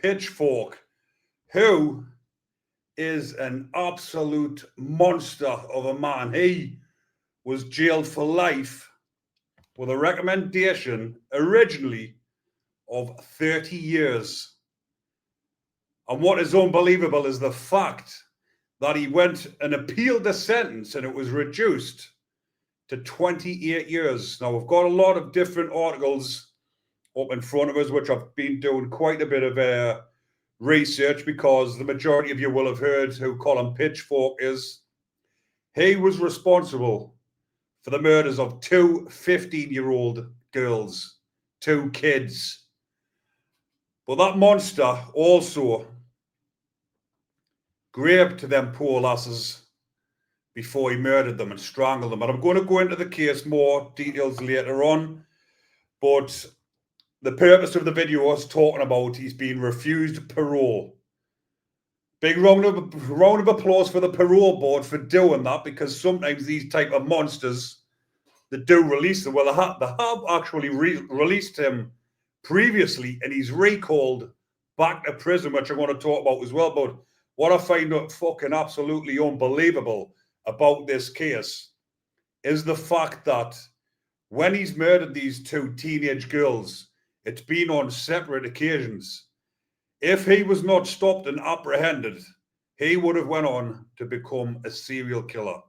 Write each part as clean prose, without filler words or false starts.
Pitchfork, who is an absolute monster of a man. He was jailed for life with a recommendation originally of 30 years. And what is unbelievable is the fact that he went and appealed the sentence and it was reduced to 28 years. Now, we've got a lot of different articles up in front of us, which I've been doing quite a bit of research, because the majority of you will have heard who Colin Pitchfork is. He was responsible for the murders of two 15-year-old girls, two kids. But that monster also raped them poor lasses before he murdered them and strangled them. And I'm going to go into the case more details later on. But the purpose of the video is talking about he's been refused parole. Big round of applause for the Parole Board for doing that, because sometimes these type of monsters that do release them, well, they have actually released him previously, and he's recalled back to prison, which I'm going to talk about as well. But what I find fucking absolutely unbelievable about this case is the fact that when he's murdered these two teenage girls, it's been on separate occasions. If he was not stopped and apprehended, he would have went on to become a serial killer,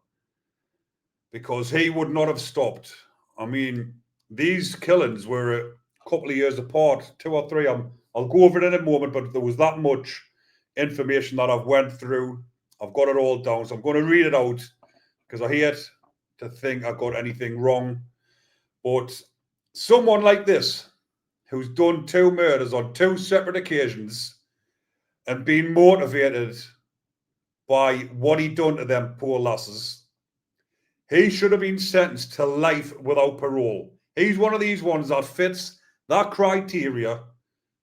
because he would not have stopped. I mean, these killings were a couple of years apart, 2 or 3. I'll go over it in a moment, but there was that much information that I've went through. I've got it all down, so I'm going to read it out, because I hate to think I got anything wrong. But someone like this, who's done 2 murders on 2 separate occasions and been motivated by what he done to them poor lasses, he should have been sentenced to life without parole. He's one of these ones that fits that criteria,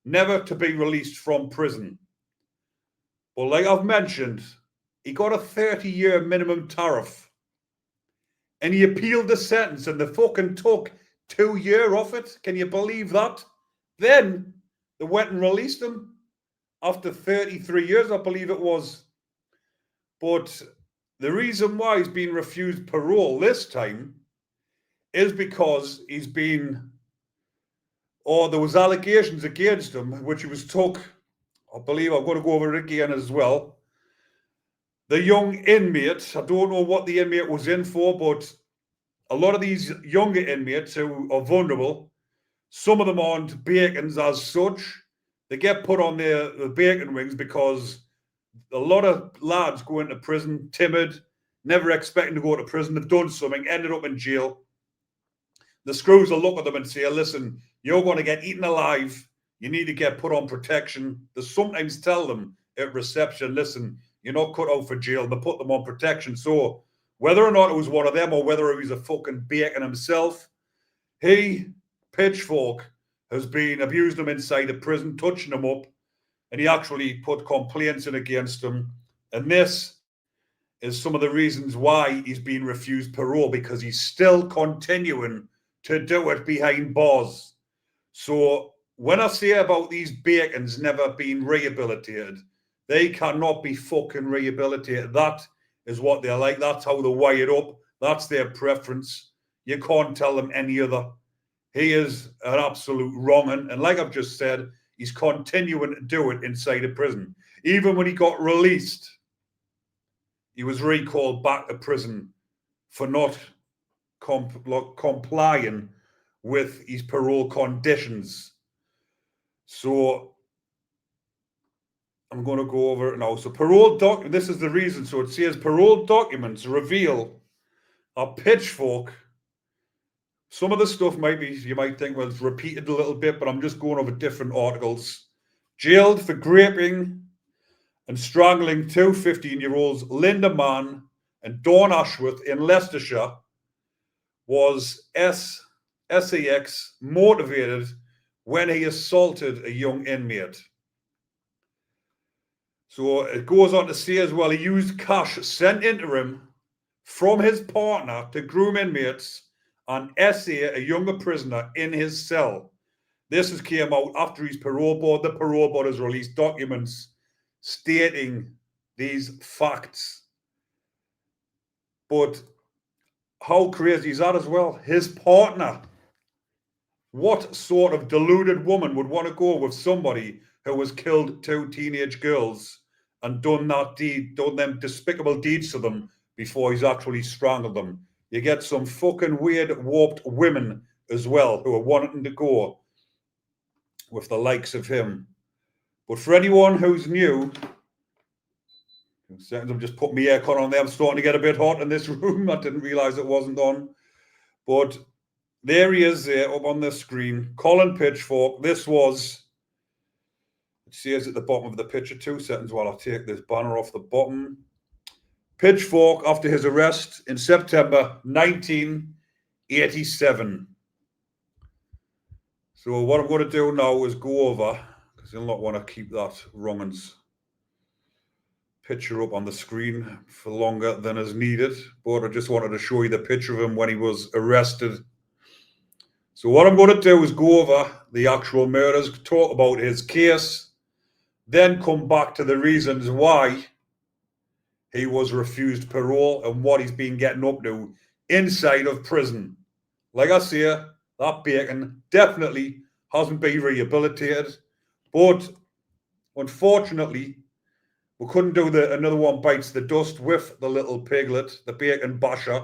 never to be released from prison. But like I've mentioned, he got a 30-year minimum tariff, and he appealed the sentence, and they fucking took 2 years off it. Can you believe that? Then they went and released him after 33 years, I believe it was. But the reason why he's been refused parole this time is because he's been, or there was allegations against him, which he was took, I believe, I'm going to go over it again as well. The young inmate, I don't know what the inmate was in for, but a lot of these younger inmates who are vulnerable, some of them aren't bacons as such. They get put on the bacon wings because a lot of lads go into prison timid, never expecting to go to prison. They've done something, ended up in jail. The screws will look at them and say, listen, you're going to get eaten alive. You need to get put on protection. They sometimes tell them at reception, listen, you're not cut out for jail. They put them on protection. So whether or not it was one of them or whether he was a fucking bacon himself, Pitchfork, has been abusing him inside a prison, touching him up, and he actually put complaints in against him. And this is some of the reasons why he's been refused parole, because he's still continuing to do it behind bars. So when I say about these bacons never being rehabilitated, they cannot be fucking rehabilitated. That is what they're like. That's how they're wired up. That's their preference. You can't tell them any other. He is an absolute wrong'un. And like I've just said, he's continuing to do it inside a prison. Even when he got released, he was recalled back to prison for not complying with his parole conditions. So I'm going to go over it now. So this is the reason. So it says parole documents reveal a Pitchfork. Some of the stuff you might think, well, it's repeated a little bit, but I'm just going over different articles. Jailed for raping and strangling 2 15-year-olds, Lynda Mann and Dawn Ashworth in Leicestershire, was SEX motivated when he assaulted a young inmate. So it goes on to say as well, he used cash sent into him from his partner to groom inmates and essay a younger prisoner in his cell. This has came out after his parole board. The parole board has released documents stating these facts. But how crazy is that as well? His partner. What sort of deluded woman would want to go with somebody who has killed 2 teenage girls and done that deed, done them despicable deeds to them before he's actually strangled them? You get some fucking weird, warped women as well who are wanting to go with the likes of him. But for anyone who's new, I'm just putting my aircon on there. I'm starting to get a bit hot in this room. I didn't realise it wasn't on. But there he is there up on the screen. Colin Pitchfork. This was, it says at the bottom of the picture, 2 seconds while I take this banner off the bottom. Pitchfork after his arrest in September 1987. So what I'm going to do now is go over, because you'll not want to keep that wrong'uns picture up on the screen for longer than is needed, but I just wanted to show you the picture of him when he was arrested. So what I'm going to do is go over the actual murders, talk about his case, then come back to the reasons why he was refused parole and what he's been getting up to inside of prison. Like I say, that bacon definitely hasn't been rehabilitated, but unfortunately, we couldn't do another one bites the dust with the little piglet, the bacon basher,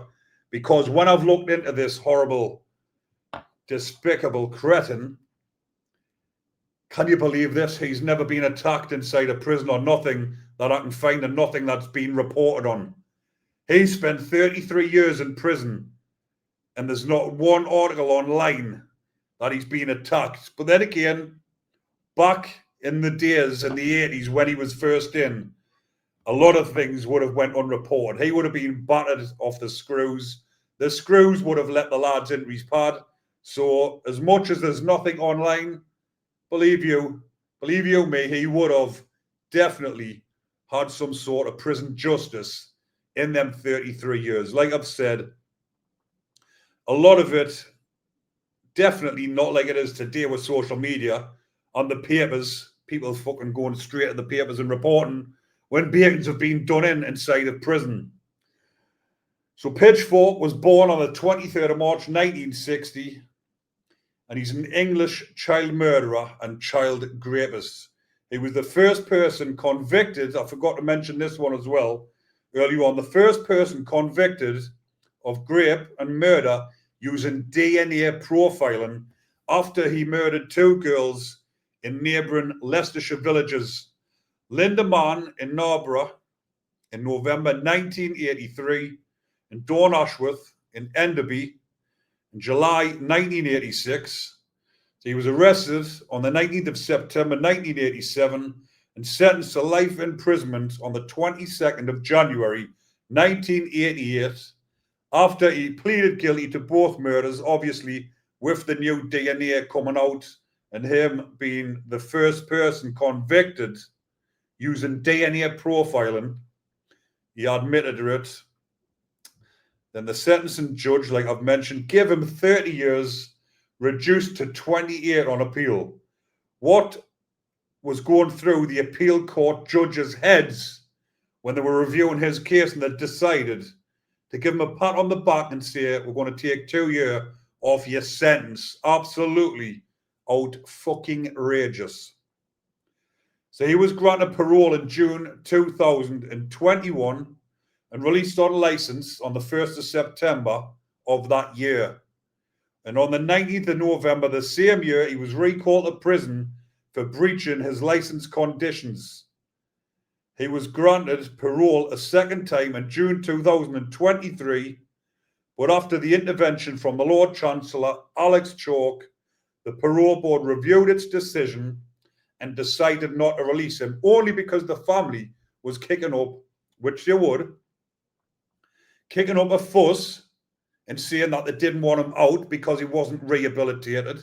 because when I've looked into this horrible, despicable cretin, can you believe this? He's never been attacked inside a prison or nothing that I can find and nothing that's been reported on. He spent 33 years in prison and there's not one article online that he's been attacked. But then again, back in the days in the 80s when he was first in, a lot of things would have went unreported. He would have been battered off the screws. The screws would have let the lads into his pad. So as much as there's nothing online, believe you me, he would have definitely had some sort of prison justice in them 33 years. Like I've said, a lot of it definitely not like it is today with social media. On the papers, people fucking going straight to the papers and reporting when bacons have been done inside of prison. So Pitchfork was born on the 23rd of March 1960, and he's an English child murderer and child rapist. He was the first person convicted, I forgot to mention this one as well, earlier on, the first person convicted of rape and murder using DNA profiling after he murdered 2 girls in neighbouring Leicestershire villages. Lynda Mann in Narborough in November 1983, and Dawn Ashworth in Enderby in July 1986. So he was arrested on the 19th of September 1987 and sentenced to life imprisonment on the 22nd of January 1988 after he pleaded guilty to both murders, obviously with the new DNA coming out and him being the first person convicted using DNA profiling. He admitted to it. Then the sentencing judge, like I've mentioned, gave him 30 years, reduced to 28 on appeal. What was going through the appeal court judges' heads when they were reviewing his case and they decided to give him a pat on the back and say, we're going to take 2 years off your sentence? Absolutely out-fucking-rageous. So he was granted parole in June 2021 and released on license on the 1st of September of that year. And on the 19th of November the same year, he was recalled to prison for breaching his license conditions. He was granted parole a second time in June 2023, but after the intervention from the Lord Chancellor, Alex Chalk, the Parole Board reviewed its decision and decided not to release him, only because the family was kicking up, which they would, kicking up a fuss and saying that they didn't want him out because he wasn't rehabilitated.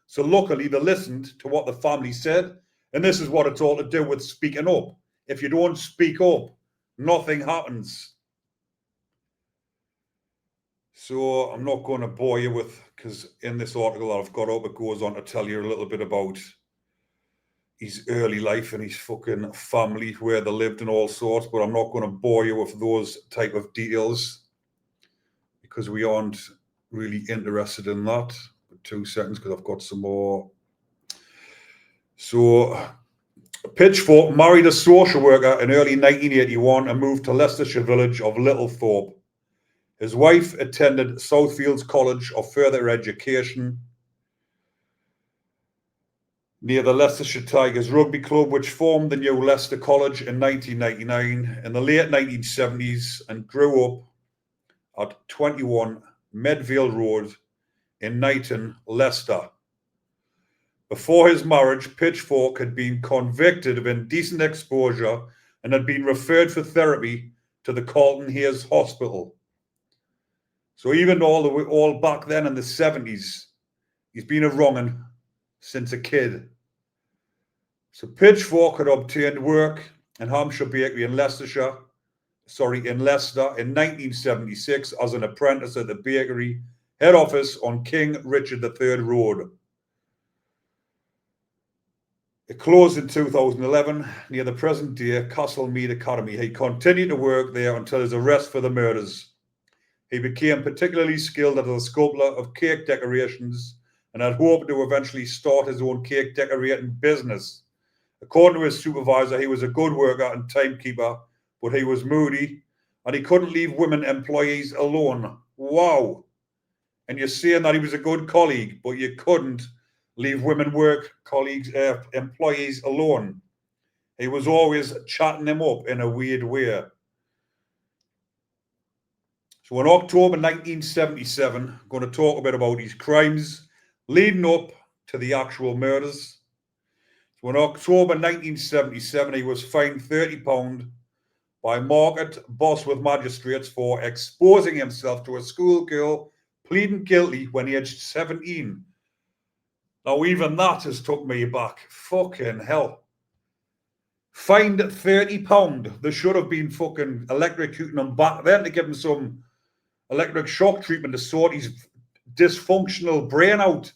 So luckily they listened to what the family said, and this is what it's all to do with speaking up. If you don't speak up, nothing happens. So I'm not going to bore you with, because in this article that I've got up, it goes on to tell you a little bit about his early life and his fucking family, where they lived and all sorts, but I'm not going to bore you with those type of details because we aren't really interested in that. 2 seconds, because I've got some more. So Pitchfork married a social worker in early 1981 and moved to Leicestershire village of Littlethorpe. His wife attended Southfields College of Further Education near the Leicestershire Tigers Rugby Club, which formed the new Leicester College in 1999 in the late 1970s, and grew up at 21 Medvale Road in Knighton, Leicester. Before his marriage, Pitchfork had been convicted of indecent exposure and had been referred for therapy to the Carlton Hayes Hospital. So even all back then in the 70s, he's been a wrong'un since a kid. So Pitchfork had obtained work in Hampshire Bakery in Leicester in 1976 as an apprentice at the bakery head office on King Richard III Road. It closed in 2011 near the present-day Castlemead Academy. He continued to work there until his arrest for the murders. He became particularly skilled as a sculptor of cake decorations and had hoped to eventually start his own cake decorating business. According to his supervisor, he was a good worker and timekeeper, but he was moody and he couldn't leave women employees alone. Wow. And you're saying that he was a good colleague, but you couldn't leave women employees alone. He was always chatting them up in a weird way. So in October 1977, I'm going to talk a bit about his crimes leading up to the actual murders. So in October 1977, he was fined £30 by Market Bosworth magistrates for exposing himself to a schoolgirl pleading guilty when aged 17. Now, even that has took me back. Fucking hell. Fined £30. They should have been fucking electrocuting him back then to give him some electric shock treatment to sort his dysfunctional brain out.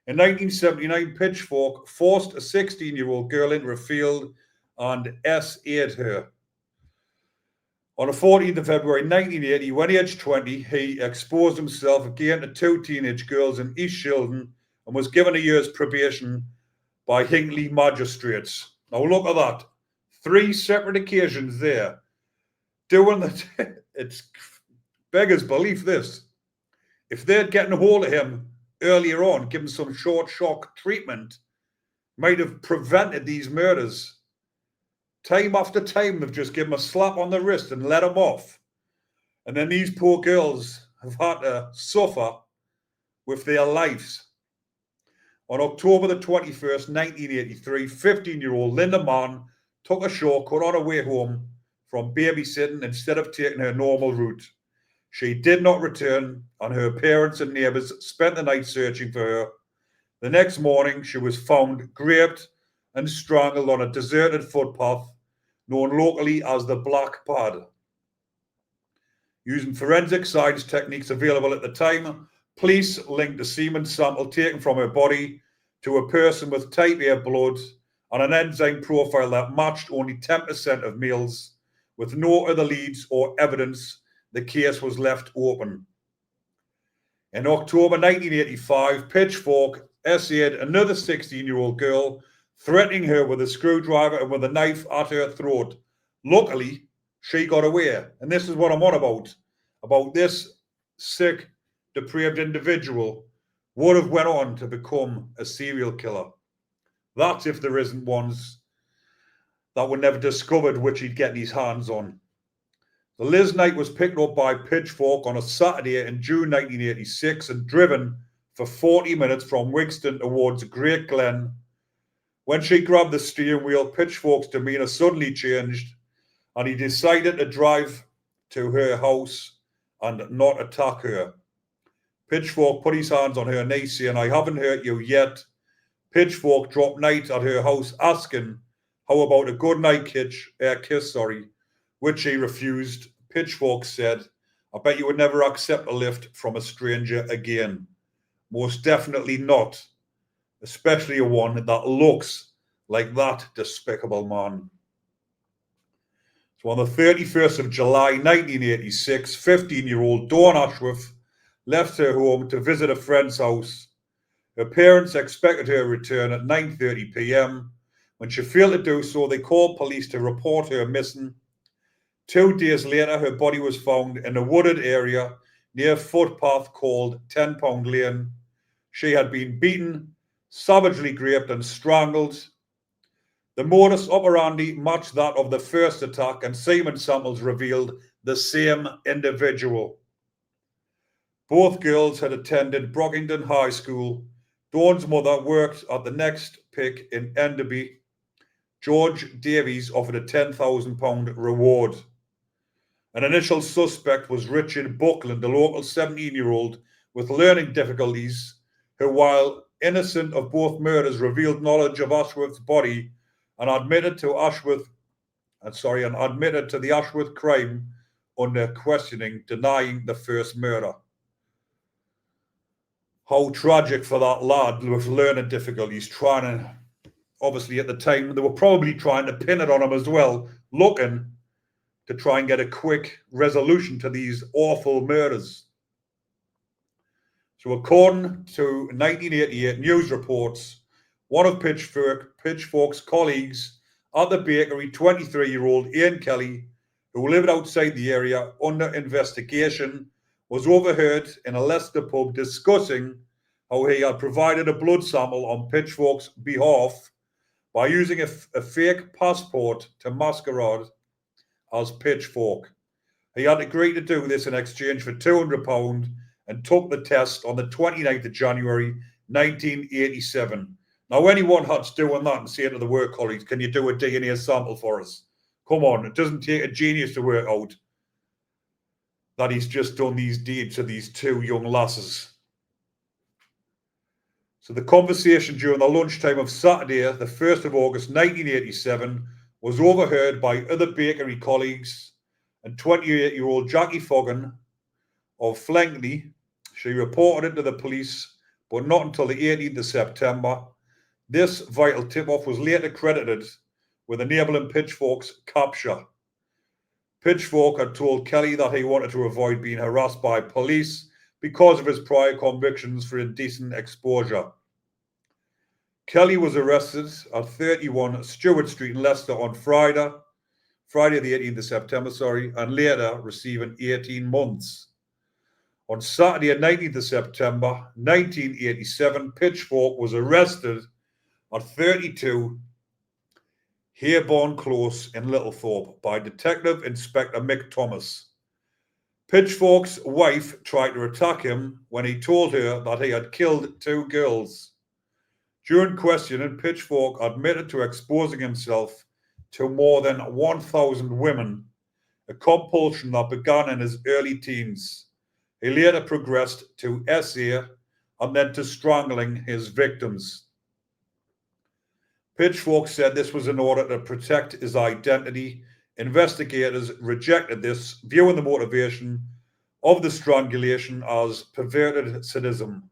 In 1979, Pitchfork forced a 16-year-old girl into a field and SA'd her. On the 14th of February 1980, when aged 20, he exposed himself again to 2 teenage girls in East Shildon and was given a year's probation by Hinckley magistrates. Now look at that. 3 separate occasions there. Doing that. It's beggars belief, this. If they'd gotten a hold of him earlier on, given some short shock treatment, might have prevented these murders. Time after time, they've just given him a slap on the wrist and let him off. And then these poor girls have had to suffer with their lives. On October the 21st, 1983, 15-year-old Lynda Mann took a shortcut on her way home from babysitting instead of taking her normal route. She did not return, and her parents and neighbours spent the night searching for her. The next morning, she was found raped and strangled on a deserted footpath known locally as the Black Pad. Using forensic science techniques available at the time, police linked a semen sample taken from her body to a person with type A blood and an enzyme profile that matched only 10% of males. With no other leads or evidence, the case was left open. In October 1985, Pitchfork SA'd another 16-year-old girl, threatening her with a screwdriver and with a knife at her throat. Luckily, she got away. And this is what I'm on about this sick, depraved individual would have went on to become a serial killer. That's if there isn't ones that were never discovered which he'd get his hands on. The Liz Knight was picked up by Pitchfork on a Saturday in June 1986 and driven for 40 minutes from Wigston towards Great Glen. When she grabbed the steering wheel, Pitchfork's demeanour suddenly changed and he decided to drive to her house and not attack her. Pitchfork put his hands on her knee, saying, "I haven't hurt you yet." Pitchfork dropped Knight at her house, asking how about a good night kiss, which she refused. Pitchfork said, I bet you would never accept a lift from a stranger again. Most definitely not. Especially a one that looks like that despicable man. So on the 31st of July 1986, 15-year-old Dawn Ashworth left her home to visit a friend's house. Her parents expected her return at 9:30 p.m. When she failed to do so, they called police to report her missing. 2 days later, her body was found in a wooded area near a footpath called 10-Pound Lane. She had been beaten, savagely raped and strangled. The modus operandi matched that of the first attack, and semen samples revealed the same individual. Both girls had attended Brockington High School. Dawn's mother worked at the Next Pick in Enderby. George Davies offered a £10,000 reward. An initial suspect was Richard Buckland, a local 17-year-old with learning difficulties, who, while innocent of both murders, revealed knowledge of Ashworth's body and admitted to the Ashworth crime under questioning, denying the first murder. How tragic for that lad with learning difficulties, obviously at the time, they were probably trying to pin it on him as well, looking to try and get a quick resolution to these awful murders. So according to 1988 news reports, one of Pitchfork's colleagues at the bakery, 23-year-old Ian Kelly, who lived outside the area under investigation, was overheard in a Leicester pub discussing how he had provided a blood sample on Pitchfork's behalf by using a fake passport to masquerade as Pitchfork. He had agreed to do this in exchange for £200 and took the test on the 29th of January 1987. Now, anyone that's doing that and saying to the work colleagues, can you do a DNA sample for us? Come on, it doesn't take a genius to work out that he's just done these deeds to these 2 young lasses. So the conversation during the lunchtime of Saturday, the 1st of August 1987, was overheard by other bakery colleagues, and 28-year-old Jackie Foggin of Flenkley, she reported it to the police, but not until the 18th of September. This vital tip-off was later credited with enabling Pitchfork's capture. Pitchfork had told Kelly that he wanted to avoid being harassed by police because of his prior convictions for indecent exposure. Kelly was arrested at 31 Stewart Street in Leicester on Friday the 18th of September, and later receiving 18 months. On Saturday, 19th of September 1987, Pitchfork was arrested at 32 Herborn Close in Littlethorpe by Detective Inspector Mick Thomas. Pitchfork's wife tried to attack him when he told her that he had killed 2 girls. During questioning, Pitchfork admitted to exposing himself to more than 1,000 women, a compulsion that began in his early teens. He later progressed to SA and then to strangling his victims. Pitchfork said this was in order to protect his identity. Investigators rejected this, viewing the motivation of the strangulation as perverted sadism.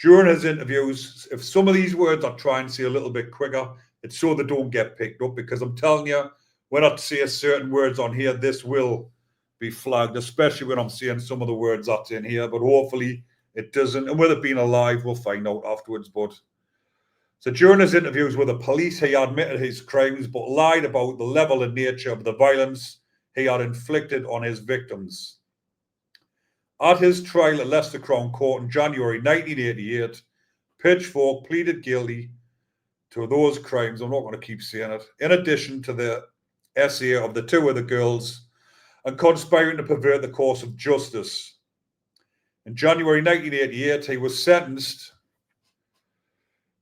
During his interviews, if some of these words I try and say a little bit quicker, it's so they don't get picked up, because I'm telling you, when I say certain words on here, this will be flagged, especially when I'm saying some of the words that's in here, but hopefully it doesn't. And with it being alive, we'll find out afterwards. So during his interviews with the police, he admitted his crimes, but lied about the level and nature of the violence he had inflicted on his victims. At his trial at Leicester Crown Court in January 1988, Pitchfork pleaded guilty to those crimes. I'm not going to keep saying it. In addition to the SA of the 2 other girls and conspiring to pervert the course of justice. In January 1988, he was sentenced.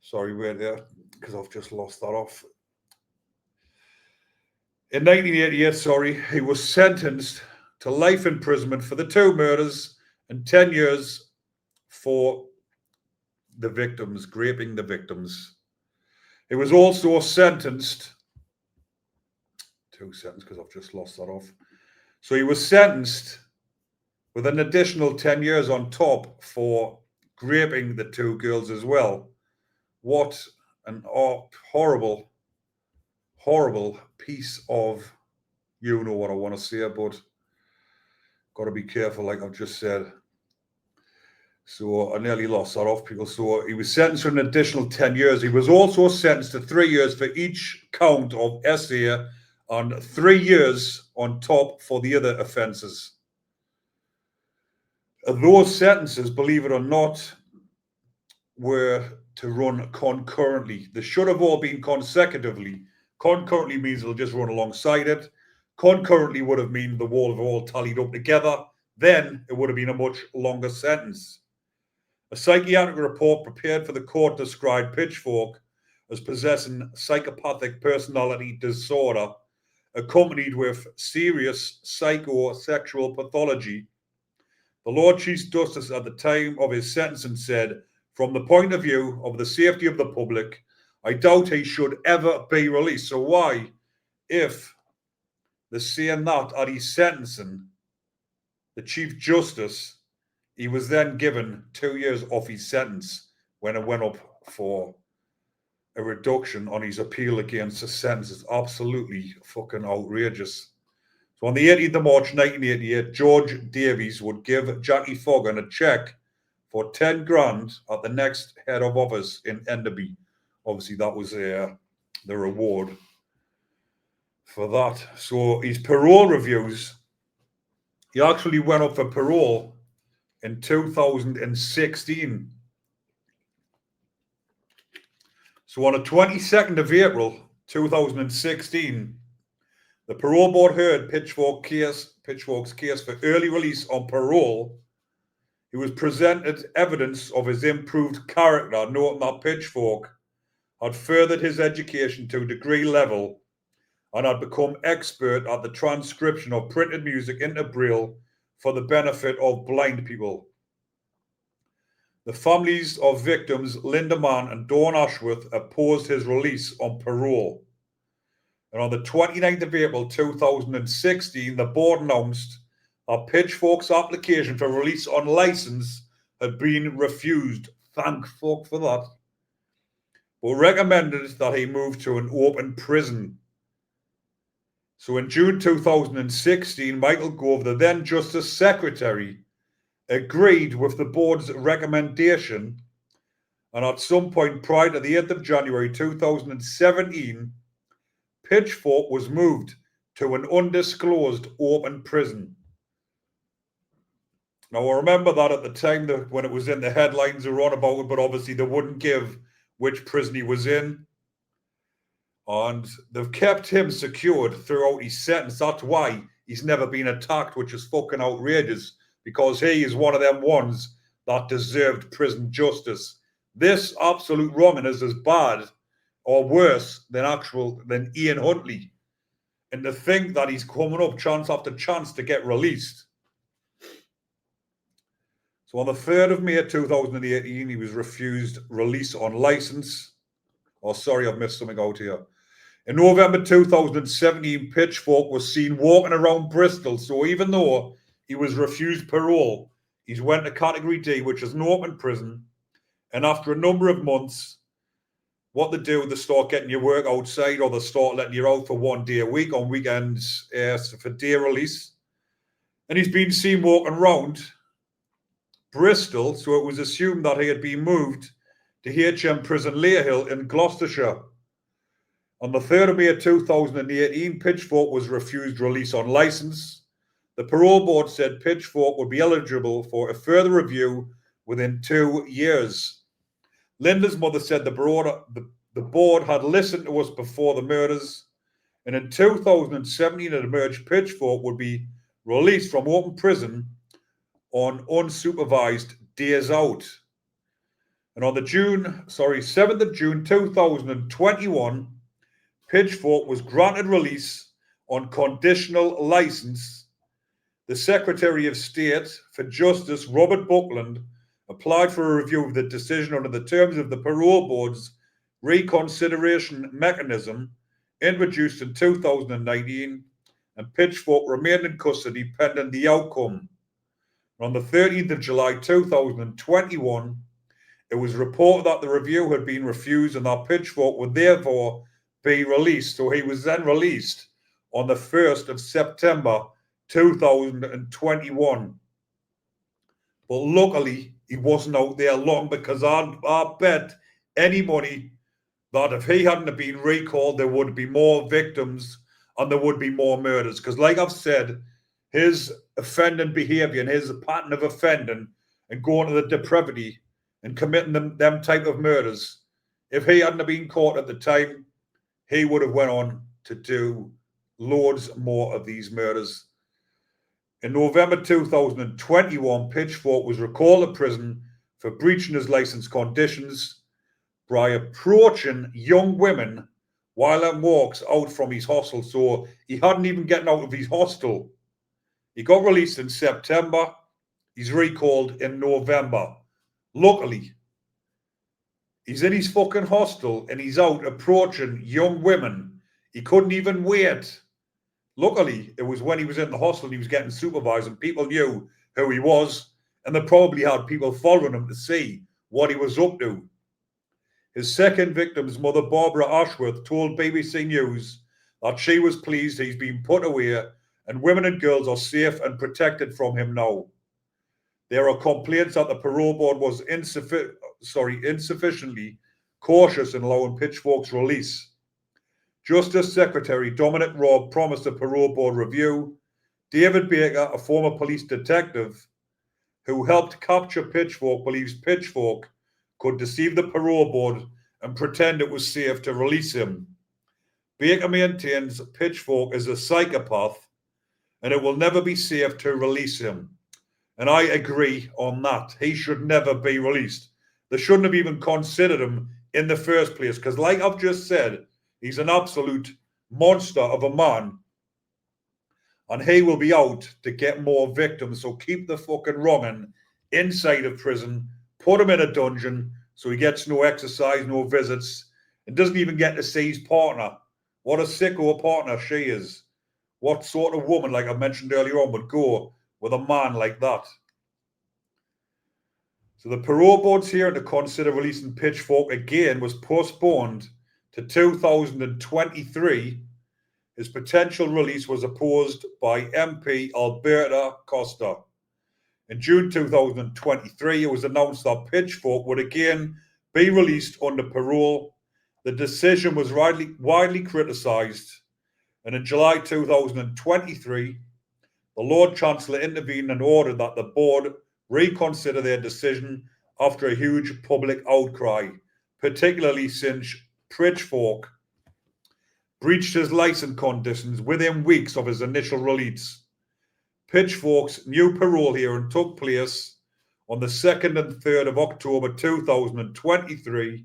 Sorry, wait there, because I've just lost that off. In 1988, he was sentenced to life imprisonment for the 2 murders and 10 years for the victims, raping the victims. He was also sentenced, because I've just lost that off, So he was sentenced with an additional 10 years on top for raping the two girls as well. What an horrible, horrible piece of, you know what I want to say, but got to be careful, like I've just said. So I nearly lost that off, people. So he was sentenced for an additional 10 years. He was also sentenced to 3 years for each count of SA and 3 years on top for the other offences. Those sentences, believe it or not, were to run concurrently. They should have all been consecutively. Concurrently means they'll just run alongside it. Concurrently would have meant the wall have all tallied up together. Then it would have been a much longer sentence. A psychiatric report prepared for the court described Pitchfork as possessing psychopathic personality disorder, accompanied with serious psychosexual pathology. The Lord Chief Justice at the time of his sentencing said, "From the point of view of the safety of the public, I doubt he should ever be released." So why, if they're saying that at his sentencing, the Chief Justice, he was then given 2 years off his sentence when it went up for a reduction on his appeal against the sentence? Is absolutely fucking outrageous. So on the 18th of March 1988, George Davies would give Jackie Fogan a cheque for 10 grand at the next head of office in Enderby. Obviously, that was the reward for that. So his parole reviews, he actually went up for parole in 2016. So on the 22nd of April 2016, the Parole Board heard Pitchfork's case for early release on parole. He was presented evidence of his improved character, noting that Pitchfork had furthered his education to degree level and had become expert at the transcription of printed music into Braille for the benefit of blind people. The families of victims Lynda Mann and Dawn Ashworth opposed his release on parole. And on the 29th of April 2016, the board announced that Pitchfork's application for release on licence had been refused. Thank fuck for that. But recommended that he move to an open prison. So in June 2016, Michael Gove, the then Justice Secretary, agreed with the board's recommendation, and at some point prior to the 8th of January 2017, Pitchfork was moved to an undisclosed open prison. Now, I remember that at the time when it was in the headlines, they were on about it, but obviously they wouldn't give which prison he was in. And they've kept him secured throughout his sentence. That's why he's never been attacked, which is fucking outrageous, because he is one of them ones that deserved prison justice. This absolute wronging is as bad or worse than Ian Huntley. And to think that he's coming up chance after chance to get released. So on the 3rd of May 2018, he was refused release on licence. Oh, sorry, I've missed something out here. In November 2017, Pitchfork was seen walking around Bristol. So even though he was refused parole, he's went to Category D, which is an open prison. And after a number of months, what they do, they start getting you work outside, or they start letting you out for 1 day a week on weekends for day release. And he's been seen walking around Bristol, so it was assumed that he had been moved to HM Prison Leyhill in Gloucestershire. On the 3rd of May 2018, Pitchfork was refused release on licence. The Parole Board said Pitchfork would be eligible for a further review within 2 years. Lynda's mother said the board had listened to us before the murders, and in 2017 it emerged Pitchfork would be released from open prison on unsupervised days out. And on the 7th of June 2021, Pitchfork was granted release on conditional licence. The Secretary of State for Justice, Robert Buckland, applied for a review of the decision under the terms of the Parole Board's reconsideration mechanism introduced in 2019, and Pitchfork remained in custody pending the outcome. On the 13th of July 2021, it was reported that the review had been refused and that Pitchfork would therefore be released. So he was then released on the 1st of September 2021. But luckily, he wasn't out there long, because I bet any money that if he hadn't been recalled, there would be more victims and there would be more murders. Because like I've said, his offending behaviour and his pattern of offending and going to the depravity and committing them type of murders, if he hadn't been caught at the time, he would have went on to do loads more of these murders. In November 2021, Pitchfork was recalled to prison for breaching his licence conditions by approaching young women while he walks out from his hostel. So he hadn't even gotten out of his hostel. He got released in September. He's recalled in November. Luckily, he's in his fucking hostel and he's out approaching young women. He couldn't even wait. Luckily, it was when he was in the hostel and he was getting supervised and people knew who he was, and they probably had people following him to see what he was up to. His second victim's mother, Barbara Ashworth, told BBC News that she was pleased he's been put away and women and girls are safe and protected from him now. There are complaints that the Parole Board was insufficiently cautious in allowing Pitchfork's release. Justice Secretary Dominic Robb promised a Parole Board review. David Baker, a former police detective who helped capture Pitchfork, believes Pitchfork could deceive the Parole Board and pretend it was safe to release him. Baker maintains Pitchfork is a psychopath and it will never be safe to release him. And I agree on that. He should never be released. They shouldn't have even considered him in the first place, because like I've just said, he's an absolute monster of a man. And he will be out to get more victims. So keep the fucking wrong'un inside of prison. Put him in a dungeon so he gets no exercise, no visits, and doesn't even get to see his partner. What a sicko partner she is. What sort of woman, like I mentioned earlier on, would go with a man like that? So the Parole Board's hearing to consider releasing Pitchfork again was postponed to 2023. His potential release was opposed by MP Alberta Costa. In June 2023, it was announced that Pitchfork would again be released under parole. The decision was widely criticised, and in July 2023, the Lord Chancellor intervened and ordered that the board reconsider their decision after a huge public outcry, particularly since Pitchfork breached his licence conditions within weeks of his initial release. Pitchfork's new parole hearing took place on the 2nd and 3rd of October 2023,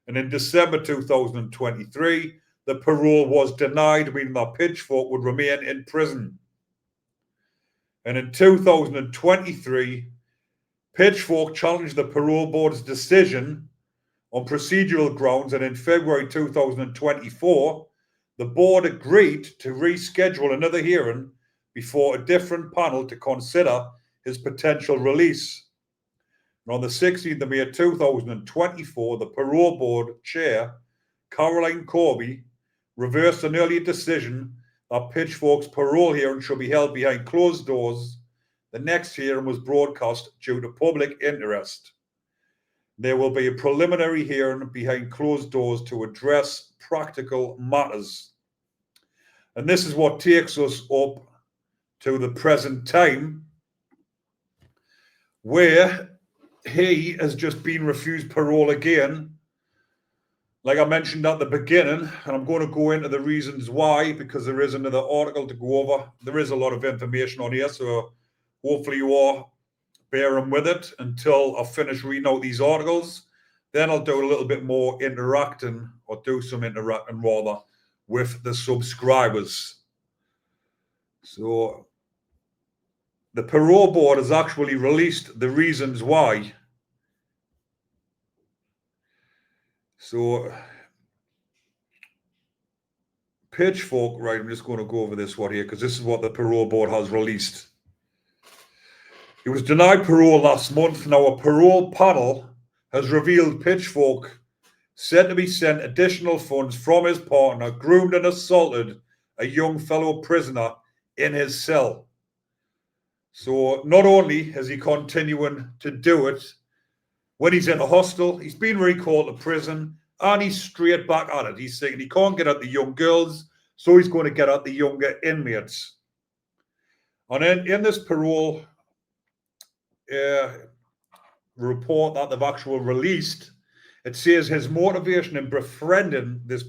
and in December 2023, the parole was denied, meaning that Pitchfork would remain in prison. And in 2023, Pitchfork challenged the Parole Board's decision on procedural grounds, and in February 2024, the board agreed to reschedule another hearing before a different panel to consider his potential release. And on the 16th of May 2024, the Parole Board chair, Caroline Corby, reversed an earlier decision that Pitchfork's parole hearing should be held behind closed doors. The next hearing was broadcast due to public interest. There will be a preliminary hearing behind closed doors to address practical matters. And this is what takes us up to the present time, where he has just been refused parole again. Like I mentioned at the beginning, and I'm going to go into the reasons why, because there is another article to go over. There is a lot of information on here, so hopefully you are bearing with it until I finish reading out these articles. Then I'll do a little bit more interacting, or do some interacting rather, with the subscribers. So the Parole Board has actually released the reasons why. So Pitchfork, right, I'm just going to go over this one here because this is what the Parole Board has released. He was denied parole last month. Now a parole panel has revealed Pitchfork said to be sent additional funds from his partner, groomed and assaulted a young fellow prisoner in his cell. So not only is he continuing to do it when he's in a hostel, he's been recalled to prison and he's straight back at it. He's saying he can't get at the young girls, so he's going to get at the younger inmates. And in this parole report that they've actually released, it says his motivation in befriending this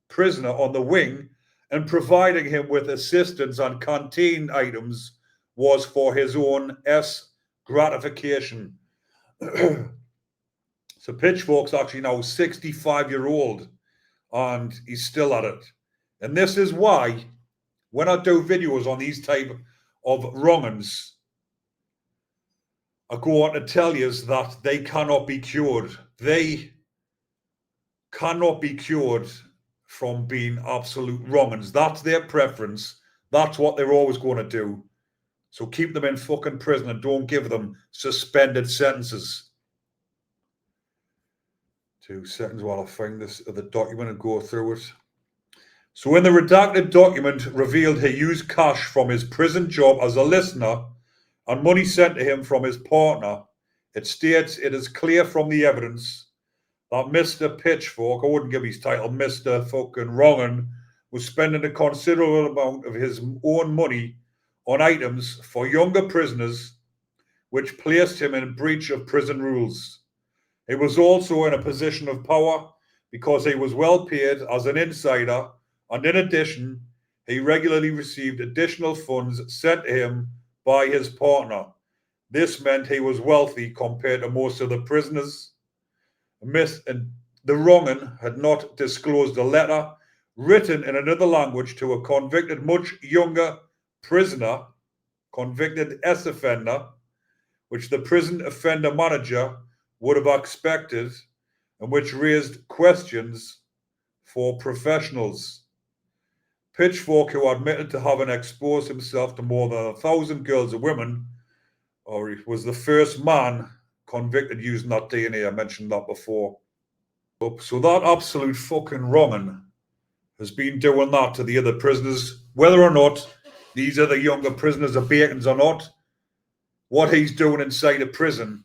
prisoner on the wing and providing him with assistance and canteen items was for his own gratification. So Pitchfork's actually now 65-year-old and he's still at it. And this is why when I do videos on these type of wrong'uns, I go on to tell you that they cannot be cured. They cannot be cured from being absolute wrong'uns. That's their preference. That's what they're always going to do. So keep them in fucking prison and don't give them suspended sentences. 2 seconds while I find this the document and go through it. So in the redacted document revealed he used cash from his prison job as a listener and money sent to him from his partner. It states it is clear from the evidence that Mr. Pitchfork, I wouldn't give his title, Mr. fucking Wrong'un, was spending a considerable amount of his own money on items for younger prisoners, which placed him in breach of prison rules. He was also in a position of power because he was well paid as an insider, and in addition, he regularly received additional funds sent to him by his partner. This meant he was wealthy compared to most of the prisoners. The wrong'un had not disclosed a letter written in another language to a convicted, much younger prisoner, convicted ex-offender, which the prison offender manager would have expected, and which raised questions for professionals. Pitchfork, who admitted to having exposed himself to more than 1,000 girls and women, or he was the first man convicted using that DNA. I mentioned that before. So that absolute fucking wrong'un has been doing that to the other prisoners, whether or not these other younger prisoners are bacons or not. What he's doing inside a prison,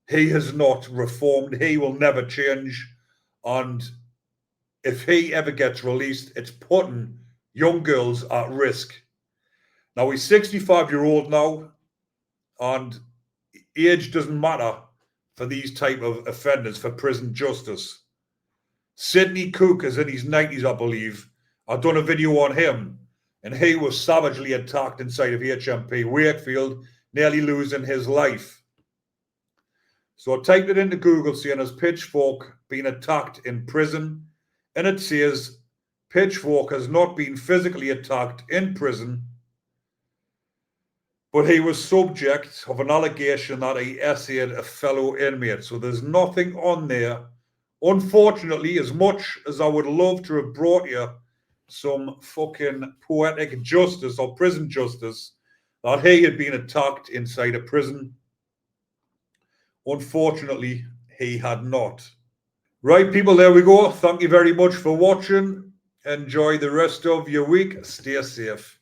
he has not reformed. He will never change. And if he ever gets released, it's putting young girls at risk. Now, he's 65-year-old now, and age doesn't matter for these type of offenders for prison justice. Sidney Cook is in his 90s, I believe. I've done a video on him, and he was savagely attacked inside of HMP Wakefield, nearly losing his life. So I typed it into Google, saying, has Pitchfork been attacked in prison? And it says, Pitchfork has not been physically attacked in prison, but he was subject of an allegation that he essayed a fellow inmate. So there's nothing on there. Unfortunately, as much as I would love to have brought you some fucking poetic justice or prison justice, that he had been attacked inside a prison, unfortunately, he had not. Right, people, there we go. Thank you very much for watching. Enjoy the rest of your week. Stay safe.